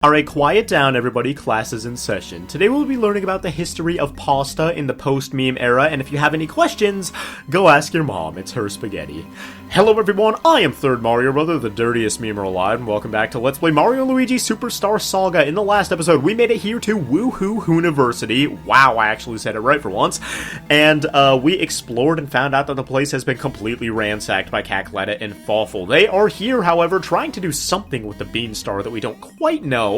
Alright, quiet down everybody, class is in session. Today we'll be learning about the history of pasta in the post-meme era, and if you have any questions, go ask your mom, it's her spaghetti. Hello everyone, I am Third Mario Brother, the dirtiest memer alive, and welcome back to Let's Play Mario & Luigi Superstar Saga. In the last episode, we made it here to Woohoo Hooniversity. Wow, I actually said it right for once. And we explored and found out that the place has been completely ransacked by Cackletta and Fawful. They are here, however, trying to do something with the Beanstar that we don't quite know.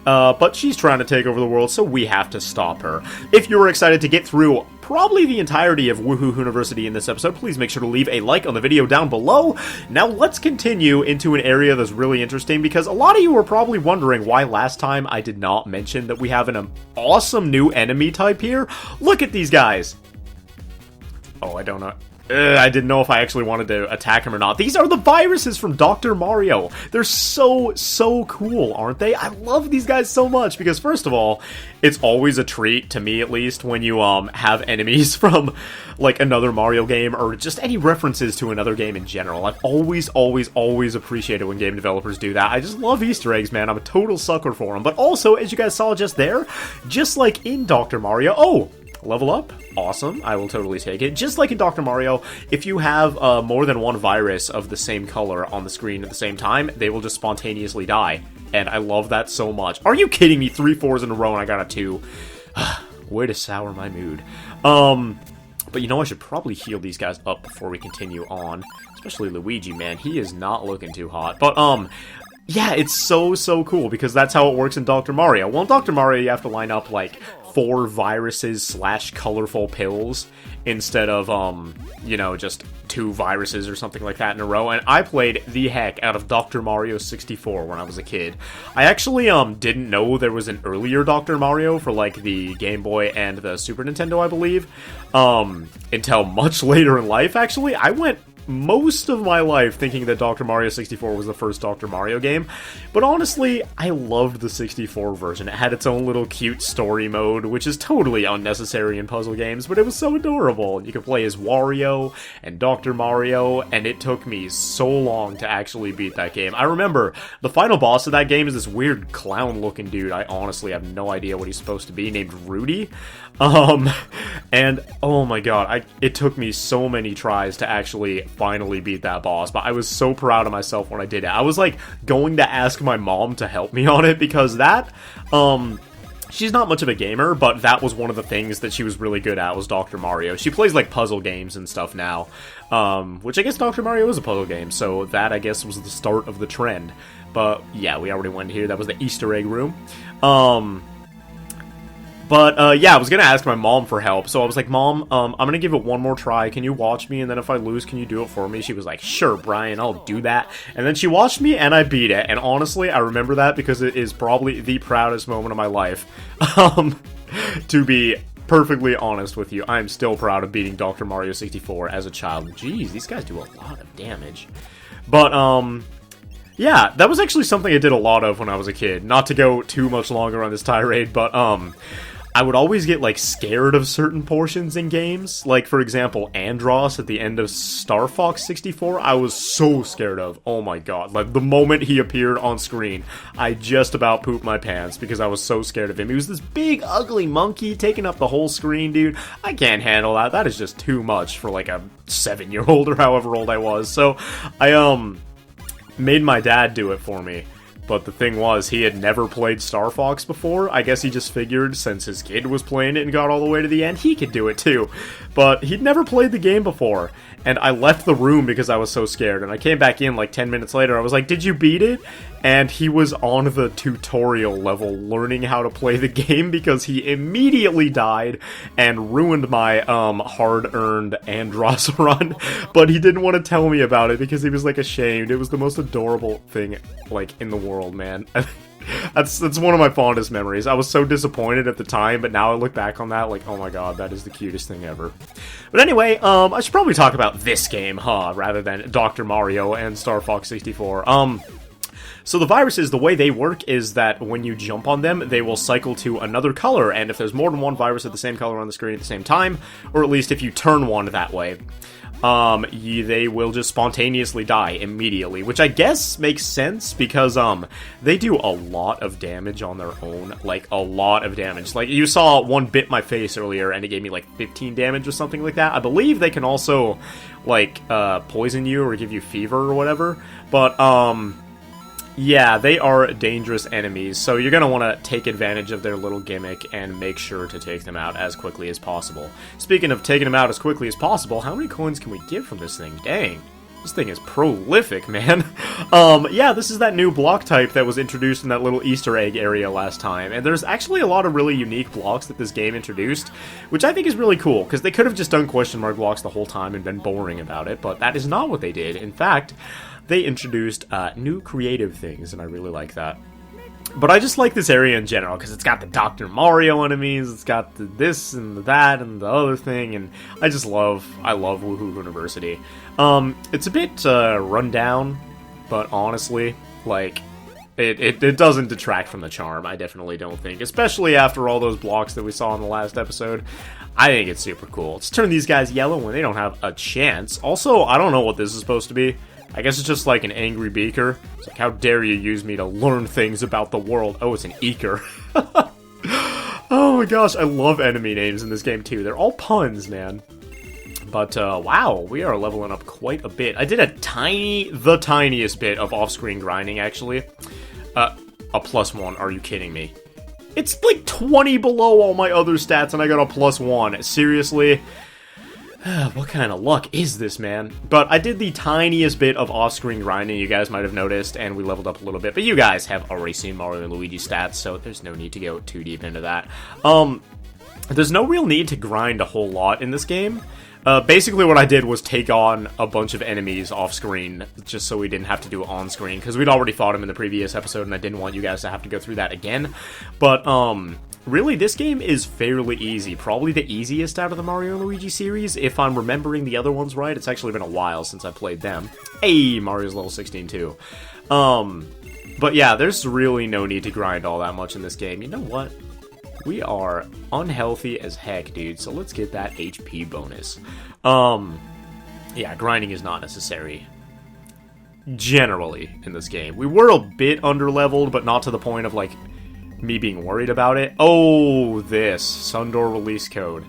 But she's trying to take over the world, so we have to stop her. If you're excited to get through probably the entirety of Woohoo Hooniversity in this episode, please make sure to leave a like on the video down below. Now let's continue into an area that's really interesting, because a lot of you were probably wondering why last time I did not mention that we have an awesome new enemy type here. Look at these guys. Oh, I don't know. I didn't know if I actually wanted to attack him or not. These are the viruses from Dr. Mario. They're so cool, aren't they? I love these guys so much because, first of all, it's always a treat, to me at least, when you have enemies from, like, another Mario game or just any references to another game in general. I've always appreciated when game developers do that. I just love Easter eggs, man. I'm a total sucker for them. But also, as you guys saw just there, just like in Dr. Mario... Oh! Level up? Awesome. I will totally take it. Just like in Dr. Mario, if you have more than one virus of the same color on the screen at the same time, they will just spontaneously die. And I love that so much. Are you kidding me? 3 4s in a row and I got a 2. Way to sour my mood. But you know, I should probably heal these guys up before we continue on. Especially Luigi, man. He is not looking too hot. But, yeah, it's so cool because that's how it works in Dr. Mario. Well, in Dr. Mario, you have to line up, like, 4 viruses / colorful pills instead of, you know, just 2 viruses or something like that in a row. And I played the heck out of Dr. Mario 64 when I was a kid. I actually, didn't know there was an earlier Dr. Mario for, like, the Game Boy and the Super Nintendo, I believe, until much later in life, actually. I went most of my life thinking that Dr. Mario 64 was the first Dr. Mario game, but honestly, I loved the 64 version. It had its own little cute story mode, which is totally unnecessary in puzzle games, but it was so adorable. You could play as Wario and Dr. Mario, and it took me so long to actually beat that game. I remember the final boss of that game is this weird clown-looking dude. I honestly have no idea what he's supposed to be, named Rudy. And oh my god, it took me so many tries to actually finally beat that boss, but I was so proud of myself when I did it. I was like going to ask my mom to help me on it because that, she's not much of a gamer, but that was one of the things that she was really good at was Dr. Mario. She plays like puzzle games and stuff now, which I guess Dr. Mario is a puzzle game, so that I guess was the start of the trend. But yeah, we already went here. That was the Easter egg room. But, yeah, I was gonna ask my mom for help, so I was like, Mom, I'm gonna give it one more try, can you watch me, and then if I lose, can you do it for me? She was like, sure, Brian, I'll do that, and then she watched me, and I beat it, and honestly, I remember that because it is probably the proudest moment of my life, to be perfectly honest with you. I'm still proud of beating Dr. Mario 64 as a child. Jeez, these guys do a lot of damage. But, yeah, that was actually something I did a lot of when I was a kid. Not to go too much longer on this tirade, but, I would always get, like, scared of certain portions in games. Like, for example, Andross at the end of Star Fox 64, I was so scared of. Oh my god. Like, the moment he appeared on screen, I just about pooped my pants because I was so scared of him. He was this big, ugly monkey taking up the whole screen, dude. I can't handle that. That is just too much for, like, a 7-year-old or however old I was. So, I, made my dad do it for me. But the thing was, he had never played Star Fox before. I guess he just figured since his kid was playing it and got all the way to the end, he could do it too. But he'd never played the game before. And I left the room because I was so scared. And I came back in like 10 minutes later. I was like, did you beat it? And he was on the tutorial level learning how to play the game because he immediately died and ruined my hard-earned Andross run. But he didn't want to tell me about it because he was like ashamed. It was the most adorable thing like in the world, man. That's one of my fondest memories. I was so disappointed at the time, but now I look back on that like, oh my god, that is the cutest thing ever. But anyway, I should probably talk about this game, rather than Dr. Mario and Star Fox 64. So the viruses, the way they work is that when you jump on them, they will cycle to another color, and if there's more than one virus of the same color on the screen at the same time, or at least if you turn one that way, they will just spontaneously die immediately, which I guess makes sense because, they do a lot of damage on their own, like, a lot of damage. Like, you saw one bit my face earlier, and it gave me, like, 15 damage or something like that. I believe they can also, like, poison you or give you fever or whatever, but, yeah, they are dangerous enemies, so you're going to want to take advantage of their little gimmick and make sure to take them out as quickly as possible. Speaking of taking them out as quickly as possible, how many coins can we get from this thing? Dang, this thing is prolific, man. Yeah, this is that new block type that was introduced in that little Easter egg area last time, and there's actually a lot of really unique blocks that this game introduced, which I think is really cool, because they could have just done question mark blocks the whole time and been boring about it, but that is not what they did. In fact, they introduced new creative things, and I really like that. But I just like this area in general, because it's got the Dr. Mario enemies, it's got the this and the that and the other thing, and I love Woohoo Hooniversity. It's a bit run down, but honestly, like, it doesn't detract from the charm, I definitely don't think. Especially after all those blocks that we saw in the last episode. I think it's super cool. Let's turn these guys yellow when they don't have a chance. Also, I don't know what this is supposed to be. I guess it's just like an angry beaker. It's like, how dare you use me to learn things about the world? Oh, it's an eeker. Oh my gosh, I love enemy names in this game too. They're all puns, man. But, wow, we are leveling up quite a bit. I did the tiniest bit of off-screen grinding, actually. A +1, are you kidding me? It's like 20 below all my other stats and I got a +1. Seriously? What kind of luck is this, man? But I did the tiniest bit of off-screen grinding, you guys might have noticed, and we leveled up a little bit. But you guys have already seen Mario and Luigi stats, so there's no need to go too deep into that. There's no real need to grind a whole lot in this game. Basically what I did was take on a bunch of enemies off-screen, just so we didn't have to do it on-screen, because we'd already fought them in the previous episode, and I didn't want you guys to have to go through that again. But, really, this game is fairly easy. Probably the easiest out of the Mario and Luigi series, if I'm remembering the other ones right. It's actually been a while since I played them. Hey, Mario's level 16 too. But yeah, there's really no need to grind all that much in this game. You know what? We are unhealthy as heck, dude, so let's get that HP bonus. Yeah, grinding is not necessary. Generally, in this game. We were a bit underleveled, but not to the point of, like, me being worried about it. Oh, this. Sundoor release code.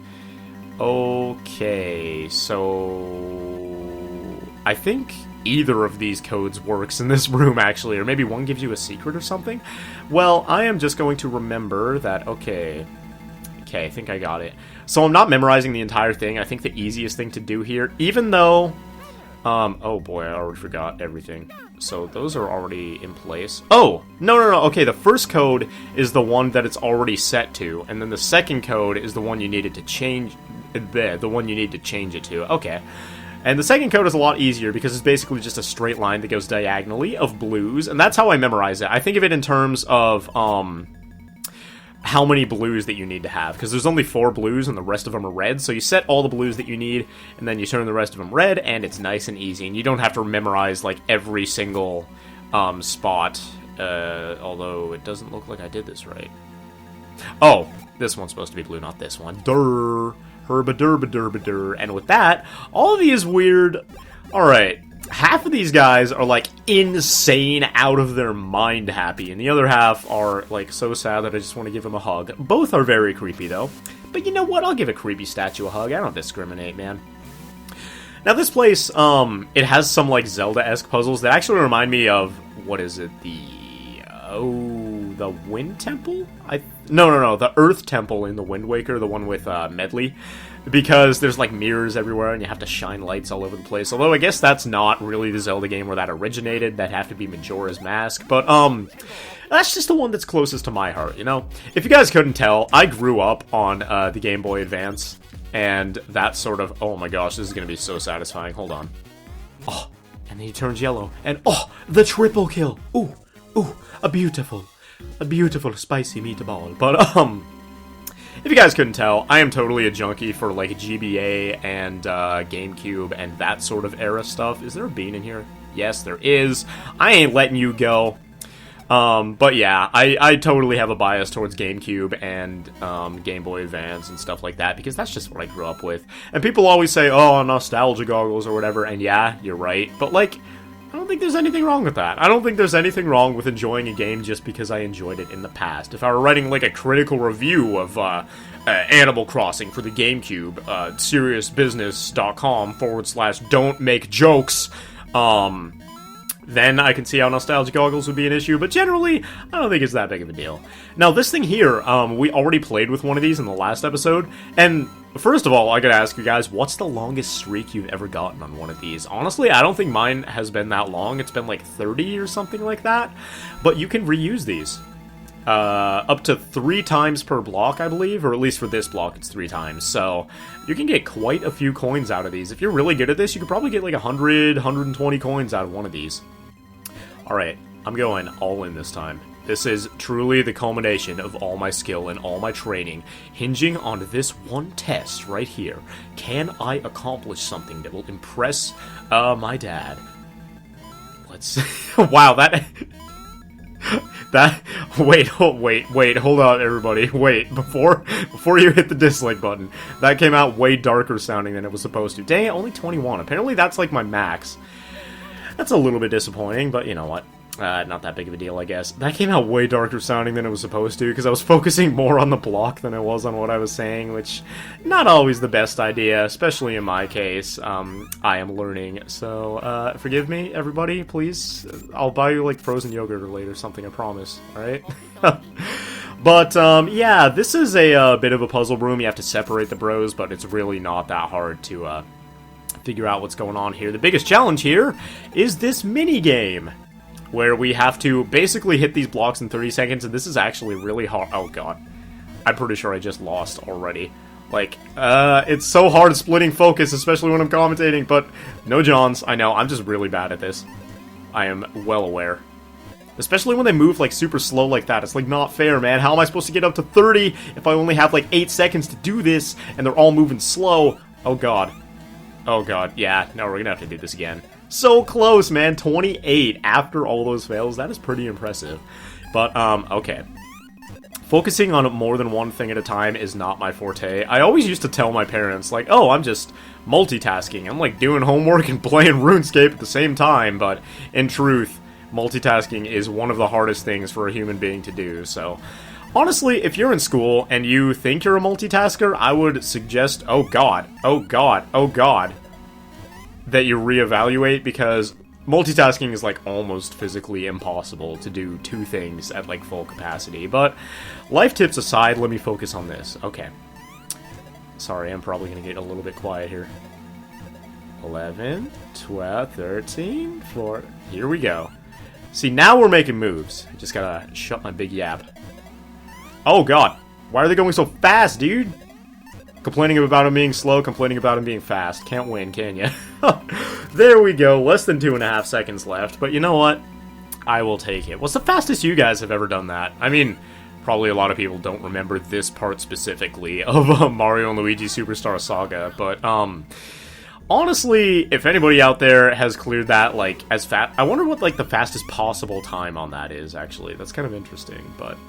Okay, so I think either of these codes works in this room, actually, or maybe one gives you a secret or something. Well, I am just going to remember that, okay, I think I got it. So I'm not memorizing the entire thing. I think the easiest thing to do here, even though, oh boy, I already forgot everything. So those are already in place. Oh, no, okay, the first code is the one that it's already set to, and then the second code is the one you needed to change, the one you need to change it to. Okay. And the second code is a lot easier because it's basically just a straight line that goes diagonally of blues, and that's how I memorize it. I think of it in terms of, how many blues that you need to have, because there's only 4 blues and the rest of them are red, so you set all the blues that you need, and then you turn the rest of them red, and it's nice and easy, and you don't have to memorize, like, every single, spot, although it doesn't look like I did this right. Oh, this one's supposed to be blue, not this one. Durr. Herba-durba-durba-dur. And with that, all of these weird... Alright, half of these guys are, like, insane, out of their mind happy, and the other half are, like, so sad that I just want to give them a hug. Both are very creepy, though. But you know what? I'll give a creepy statue a hug. I don't discriminate, man. Now, this place, it has some, like, Zelda-esque puzzles that actually remind me of... What is it? The Wind Temple? No, the Earth Temple in the Wind Waker, the one with, Medley. Because there's, like, mirrors everywhere, and you have to shine lights all over the place. Although, I guess that's not really the Zelda game where that originated. That'd have to be Majora's Mask. But, that's just the one that's closest to my heart, you know? If you guys couldn't tell, I grew up on, the Game Boy Advance. And that sort of... Oh my gosh, this is gonna be so satisfying. Hold on. Oh, and then he turns yellow. And, oh, the triple kill! Ooh, a beautiful spicy meatball. But, if you guys couldn't tell, I am totally a junkie for, like, GBA and, GameCube and that sort of era stuff. Is there a bean in here? Yes, there is. I ain't letting you go. But yeah, I totally have a bias towards GameCube and Game Boy Advance and stuff like that, because that's just what I grew up with. And people always say, oh, nostalgia goggles or whatever, and yeah, you're right. But, like, I don't think there's anything wrong with that. I don't think there's anything wrong with enjoying a game just because I enjoyed it in the past. If I were writing, like, a critical review of Animal Crossing for the GameCube, seriousbusiness.com/don't make jokes, then I can see how nostalgia goggles would be an issue, but generally, I don't think it's that big of a deal. Now, this thing here, we already played with one of these in the last episode, and first of all, I gotta ask you guys, what's the longest streak you've ever gotten on one of these? Honestly, I don't think mine has been that long. It's been like 30 or something like that, but you can reuse these. Up to 3 times per block, I believe, or at least for this block, it's 3 times, so you can get quite a few coins out of these. If you're really good at this, you could probably get like 100, 120 coins out of one of these. Alright, I'm going all in this time. This is truly the culmination of all my skill and all my training, hinging on this one test right here. Can I accomplish something that will impress, my dad? Let's... Wow, that... Wait, hold on, everybody. Wait, before you hit the dislike button, that came out way darker sounding than it was supposed to. Dang it, only 21. Apparently that's like my max. That's a little bit disappointing, but you know what? Not that big of a deal, I guess. That came out way darker sounding than it was supposed to, because I was focusing more on the block than I was on what I was saying, which, not always the best idea, especially in my case. I am learning, so, forgive me, everybody, please. I'll buy you, like, frozen yogurt or later, something, I promise, alright? But, yeah, this is a bit of a puzzle room. You have to separate the bros, but it's really not that hard to, figure out what's going on here. The biggest challenge here is this mini-game, where we have to basically hit these blocks in 30 seconds, and this is actually really hard. Oh god. I'm pretty sure I just lost already. Like, it's so hard splitting focus, especially when I'm commentating, but no Johns. I know, I'm just really bad at this. I am well aware. Especially when they move, like, super slow like that. It's, like, not fair, man. How am I supposed to get up to 30 if I only have, like, 8 seconds to do this, and they're all moving slow? Oh god. Oh god, yeah, no, we're gonna have to do this again. So close, man, 28 after all those fails, that is pretty impressive. But, okay. Focusing on more than one thing at a time is not my forte. I always used to tell my parents, like, oh, I'm just multitasking. I'm, like, doing homework and playing RuneScape at the same time, but in truth, multitasking is one of the hardest things for a human being to do, so... Honestly, if you're in school and you think you're a multitasker, I would suggest, oh god, that you reevaluate, because multitasking is, like, almost physically impossible to do 2 things at, like, full capacity. But, life tips aside, let me focus on this. Okay. Sorry, I'm probably gonna get a little bit quiet here. 11, 12, 13, 14... Here we go. See, now we're making moves. Just gotta shut my big yap. Oh god, why are they going so fast, dude? Complaining about him being slow, complaining about him being fast. Can't win, can ya? There we go, less than 2.5 seconds left, but you know what? I will take it. What's the fastest you guys have ever done that? I mean, probably a lot of people don't remember this part specifically of Mario and Luigi Superstar Saga, but, honestly, if anybody out there has cleared that, like, as fast... I wonder what, like, the fastest possible time on that is, actually. That's kind of interesting, but...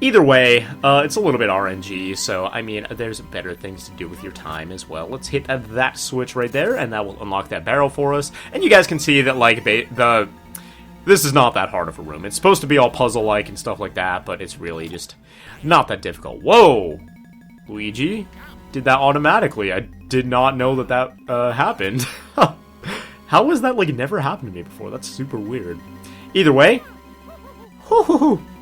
Either way, it's a little bit RNG, so, I mean, there's better things to do with your time as well. Let's hit that switch right there, and that will unlock that barrel for us. And you guys can see that, like, this is not that hard of a room. It's supposed to be all puzzle-like and stuff like that, but it's really just not that difficult. Whoa! Luigi did that automatically. I did not know that happened. How has that, like, never happened to me before? That's super weird. Either way...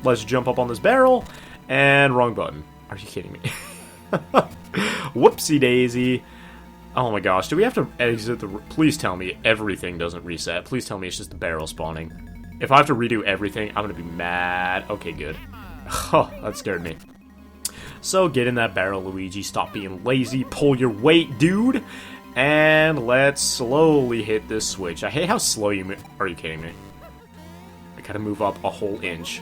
Let's jump up on this barrel, and wrong button. Are you kidding me? Whoopsie daisy. Oh my gosh, do we have to exit the... Please tell me everything doesn't reset. Please tell me it's just the barrel spawning. If I have to redo everything, I'm gonna be mad. Okay, good. Oh, that scared me. So get in that barrel, Luigi. Stop being lazy. Pull your weight, dude. And let's slowly hit this switch. I hate how slow you move. Are you kidding me? Gotta move up a whole inch.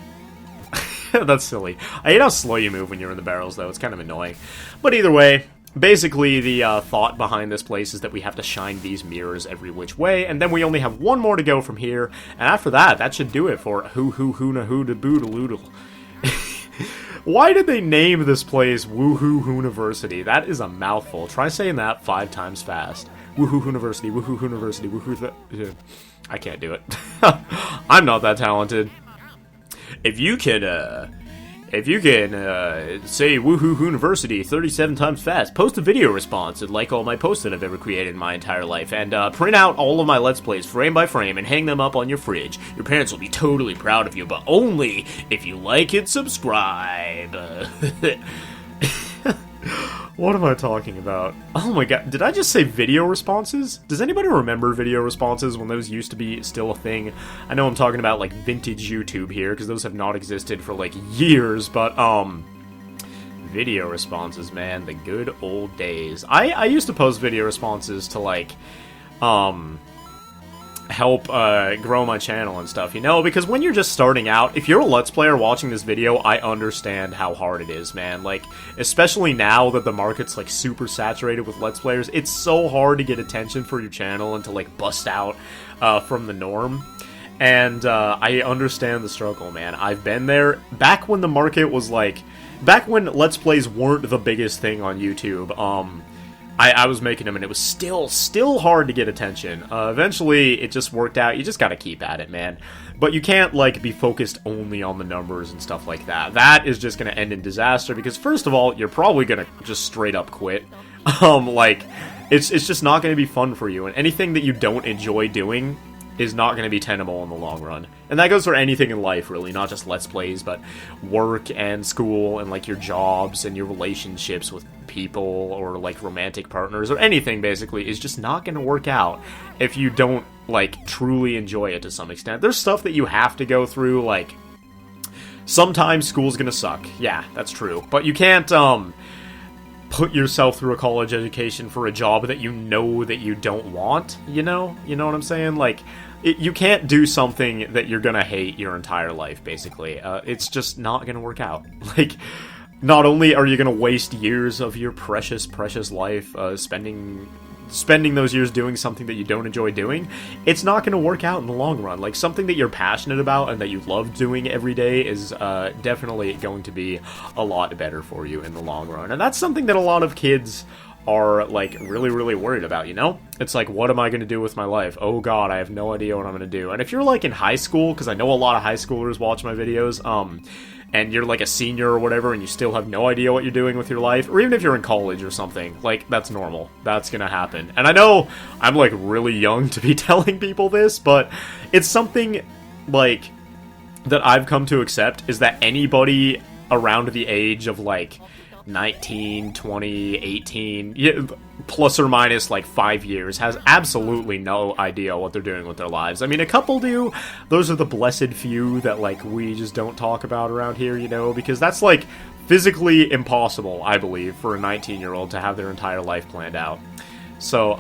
That's silly. I hate how slow you move when you're in the barrels, though. It's kind of annoying. But either way, basically, the thought behind this place is that we have to shine these mirrors every which way, and then we only have one more to go from here, and after that, that should do it for Hoo Hoona Hooda Boodaloodle. Why did they name this place Woohoo Hooniversity? That is a mouthful. Try saying that 5 times fast. Woohoo Hooniversity, Woohoo Hooniversity, Woohoo... I can't do it. I'm not that talented. If you can say Woohoo Hooniversity 37 times fast, post a video response and like all my posts that I've ever created in my entire life, and print out all of my Let's Plays frame by frame and hang them up on your fridge. Your parents will be totally proud of you, but only if you like and subscribe. What am I talking about? Oh my god, did I just say video responses? Does anybody remember video responses when those used to be still a thing? I know I'm talking about, like, vintage YouTube here, because those have not existed for, like, years, but, video responses, man, the good old days. I used to post video responses to, like, help grow my channel and stuff, you know, because when you're just starting out, if you're a Let's Player watching this video, I understand how hard it is, man. Like, especially now that the market's, like, super saturated with Let's Players, it's so hard to get attention for your channel and to, like, bust out from the norm. And I understand the struggle, man. I've been there. Back when the market was, like, back when Let's Plays weren't the biggest thing on YouTube, I was making them, and it was still hard to get attention. Eventually, it just worked out. You just gotta keep at it, man. But you can't, like, be focused only on the numbers and stuff like that. That is just gonna end in disaster, because first of all, you're probably gonna just straight up quit. Like, it's just not gonna be fun for you, and anything that you don't enjoy doing is not going to be tenable in the long run. And that goes for anything in life, really, not just Let's Plays, but work and school and, like, your jobs and your relationships with people or, like, romantic partners or anything, basically, is just not going to work out if you don't, like, truly enjoy it to some extent. There's stuff that you have to go through, like, sometimes school's going to suck. Yeah, that's true. But you can't, put yourself through a college education for a job that you know that you don't want, you know? You know what I'm saying? Like, you can't do something that you're gonna hate your entire life, basically. It's just not gonna work out. Like, not only are you gonna waste years of your precious, precious life spending those years doing something that you don't enjoy doing, it's not going to work out in the long run. Like, something that you're passionate about and that you love doing every day is definitely going to be a lot better for you in the long run. And that's something that a lot of kids are, like, really, really worried about, you know? It's like, what am I going to do with my life? Oh god, I have no idea what I'm going to do. And if you're, like, in high school, because I know a lot of high schoolers watch my videos, and you're, like, a senior or whatever, and you still have no idea what you're doing with your life, or even if you're in college or something, like, that's normal. That's gonna happen. And I know I'm, like, really young to be telling people this, but it's something, like, that I've come to accept, is that anybody around the age of, like, 19, 20, 18, plus or minus, like, 5 years, has absolutely no idea what they're doing with their lives. I mean, a couple do. Those are the blessed few that, like, we just don't talk about around here, you know, because that's, like, physically impossible, I believe, for a 19-year-old to have their entire life planned out. So,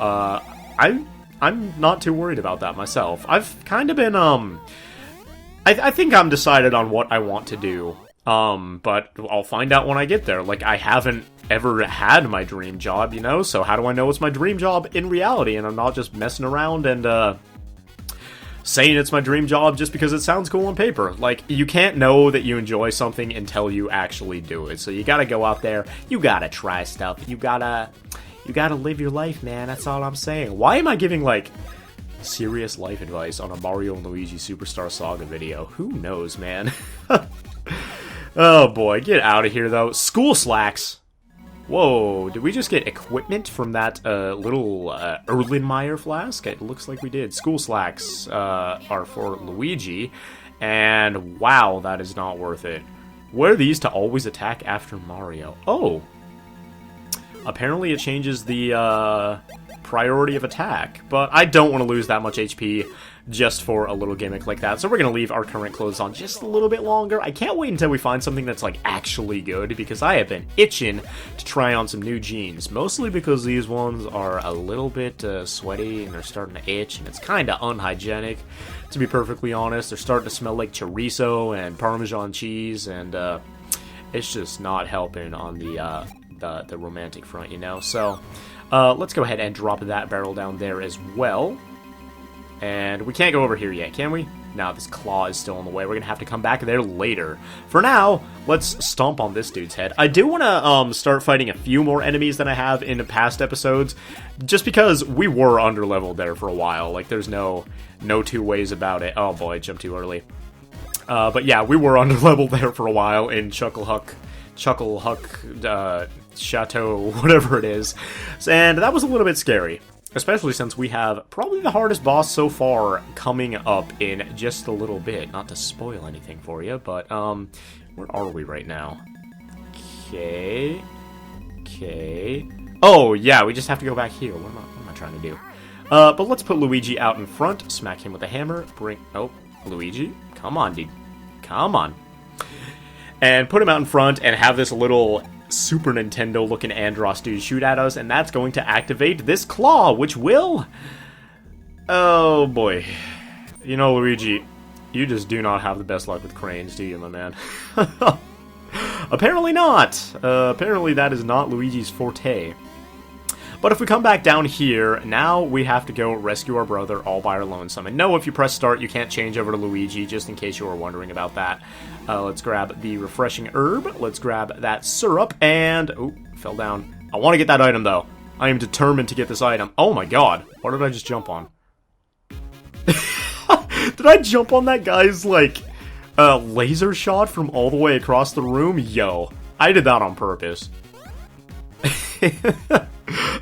I'm not too worried about that myself. I've kind of been, I think I'm decided on what I want to do. But I'll find out when I get there. Like, I haven't ever had my dream job, you know? So how do I know it's my dream job in reality? And I'm not just messing around and, saying it's my dream job just because it sounds cool on paper. Like, you can't know that you enjoy something until you actually do it. So you gotta go out there, you gotta try stuff, you gotta live your life, man. That's all I'm saying. Why am I giving, like, serious life advice on a Mario and Luigi Superstar Saga video? Who knows, man? Oh boy, get out of here though. School slacks. Whoa, did we just get equipment from that little Erlenmeyer flask? It looks like we did. School slacks are for Luigi, and wow, that is not worth it. Wear these to always attack after Mario. Oh, apparently it changes the priority of attack, but I don't want to lose that much HP just for a little gimmick like that, so we're gonna leave our current clothes on just a little bit longer. I can't wait until we find something that's, like, actually good, because I have been itching to try on some new jeans, mostly because these ones are a little bit sweaty, and they're starting to itch, and it's kinda unhygienic, to be perfectly honest. They're starting to smell like chorizo and Parmesan cheese, and it's just not helping on the the romantic front, you know? So, let's go ahead and drop that barrel down there as well. And we can't go over here yet, can we? No, this claw is still in the way. We're gonna have to come back there later. For now, let's stomp on this dude's head. I do want to start fighting a few more enemies than I have in the past episodes, just because we were underleveled there for a while. Like, there's no two ways about it. Oh boy, I jumped too early. But yeah, we were underleveled there for a while in Chucklehuck, Chateau, whatever it is. And that was a little bit scary. Especially since we have probably the hardest boss so far coming up in just a little bit. Not to spoil anything for you, but, where are we right now? Okay. Oh, yeah, we just have to go back here. What am I trying to do? But let's put Luigi out in front. Smack him with a hammer. Oh, Luigi. Come on, dude. Come on. And put him out in front and have this little Super Nintendo looking Andros dude shoot at us, and that's going to activate this claw, which will... Oh boy. You know, Luigi, you just do not have the best luck with cranes, do you, my man? Apparently not. Apparently that is not Luigi's forte. But if we come back down here, now we have to go rescue our brother all by our lonesome. And no, if you press start, you can't change over to Luigi, just in case you were wondering about that. Let's grab the refreshing herb. Let's grab that syrup, and... Oh, fell down. I want to get that item, though. I am determined to get this item. Oh my god. What did I just jump on? Did I jump on that guy's, like, laser shot from all the way across the room? Yo, I did that on purpose.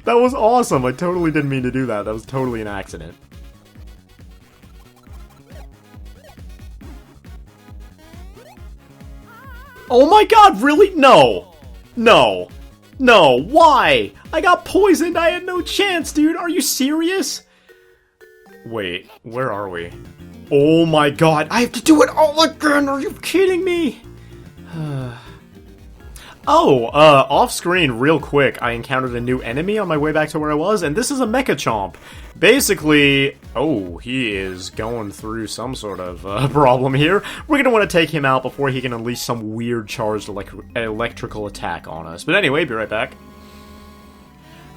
That was awesome. I totally didn't mean to do that. That was totally an accident. Oh my god, really? No. No. No, why? I got poisoned. I had no chance, dude. Are you serious? Wait, where are we? Oh my god, I have to do it all again. Are you kidding me? Off screen, real quick, I encountered a new enemy on my way back to where I was, and this is a Mecha Chomp. Basically, oh, he is going through some sort of problem here. We're gonna want to take him out before he can unleash some weird charged electrical attack on us. But anyway, be right back.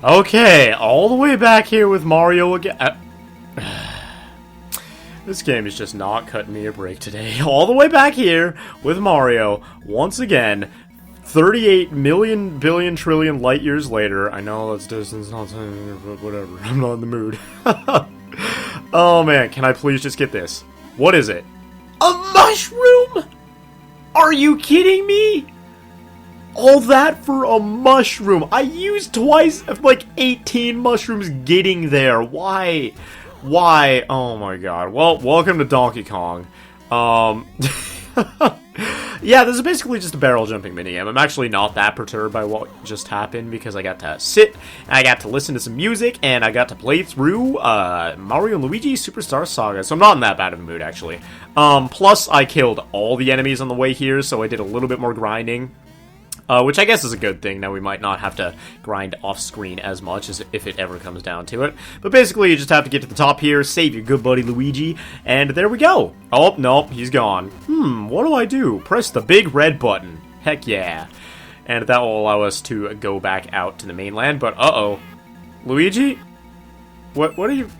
Okay, all the way back here with Mario again. This game is just not cutting me a break today. All the way back here with Mario, once again. 38 million billion trillion light years later. I know that's distance, not but whatever. I'm not in the mood. Oh man, can I please just get this? What is it? A mushroom? Are you kidding me? All that for a mushroom? I used twice, like 18 mushrooms getting there. Why? Why? Oh my god. Well, welcome to Donkey Kong. Yeah, this is basically just a barrel jumping minigame. I'm actually not that perturbed by what just happened because I got to sit, and I got to listen to some music, and I got to play through Mario and Luigi Superstar Saga, so I'm not in that bad of a mood, actually. Plus, I killed all the enemies on the way here, so I did a little bit more grinding. Which I guess is a good thing. Now we might not have to grind off-screen as much as if it ever comes down to it. But basically, you just have to get to the top here, save your good buddy Luigi, and there we go. Oh, nope, he's gone. What do I do? Press the big red button. Heck yeah. And that will allow us to go back out to the mainland, but uh-oh. Luigi? What are you...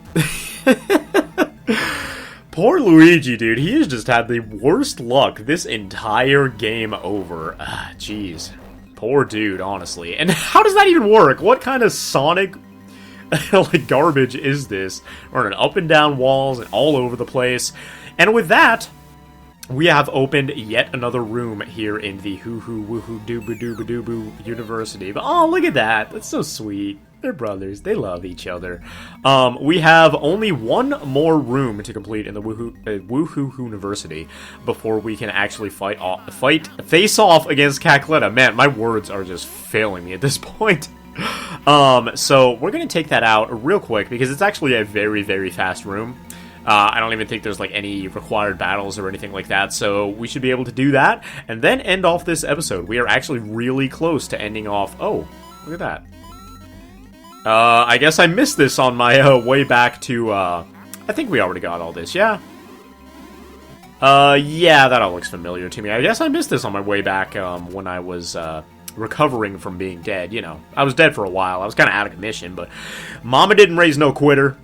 Poor Luigi, dude. He has just had the worst luck this entire game over. Jeez. Poor dude, honestly. And how does that even work? What kind of Sonic like garbage is this? We're running up and down walls and all over the place. And with that, we have opened yet another room here in the Woohoo Hooniversity. University. But oh, look at that. That's so sweet. They're brothers. They love each other. We have only one more room to complete in the Woohoo Hooniversity before we can actually face off against Cackletta. Man, my words are just failing me at this point. So we're gonna take that out real quick because it's actually a very, very fast room. I don't even think there's like any required battles or anything like that, so we should be able to do that and then end off this episode. We are actually really close to ending off. Oh, look at that. I guess I missed this on my way back to, I think we already got all this, yeah? Yeah, that all looks familiar to me. I guess I missed this on my way back, when I was, recovering from being dead, you know. I was dead for a while. I was kind of out of commission, but Mama didn't raise no quitter.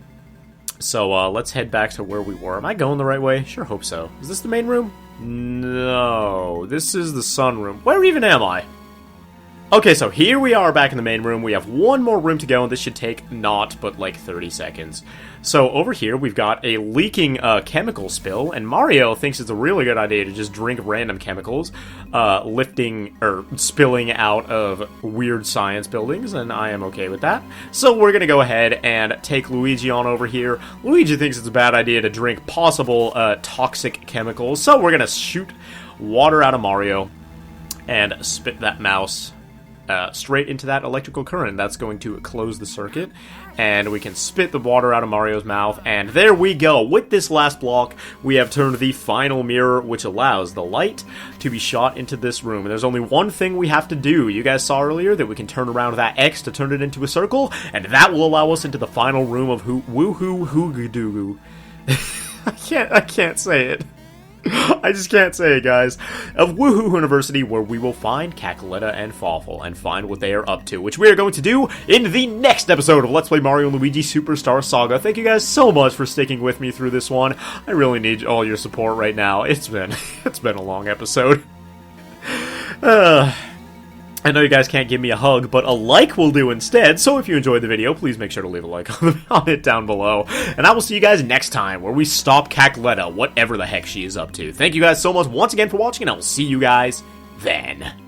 So, let's head back to where we were. Am I going the right way? Sure hope so. Is this the main room? No. This is the sunroom. Where even am I? Okay, so here we are back in the main room. We have one more room to go, and this should take not but like 30 seconds. So over here, we've got a leaking chemical spill, and Mario thinks it's a really good idea to just drink random chemicals, spilling out of weird science buildings, and I am okay with that. So we're gonna go ahead and take Luigi on over here. Luigi thinks it's a bad idea to drink possible toxic chemicals, so we're gonna shoot water out of Mario and spit that mouse straight into that electrical current. That's going to close the circuit, and we can spit the water out of Mario's mouth, and there we go. With this last block, we have turned the final mirror, which allows the light to be shot into this room. And there's only one thing we have to do. You guys saw earlier that we can turn around that X to turn it into a circle, and that will allow us into the final room of Woohoo Hooniversity. I can't say it. I just can't say it, guys. Of Woohoo Hooniversity, where we will find Cackletta and Fawful and find what they are up to, which we are going to do in the next episode of Let's Play Mario & Luigi Superstar Saga. Thank you guys so much for sticking with me through this one. I really need all your support right now. It's been a long episode. I know you guys can't give me a hug, but a like will do instead, so if you enjoyed the video, please make sure to leave a like on it down below. And I will see you guys next time, where we stop Cackletta, whatever the heck she is up to. Thank you guys so much once again for watching, and I will see you guys then.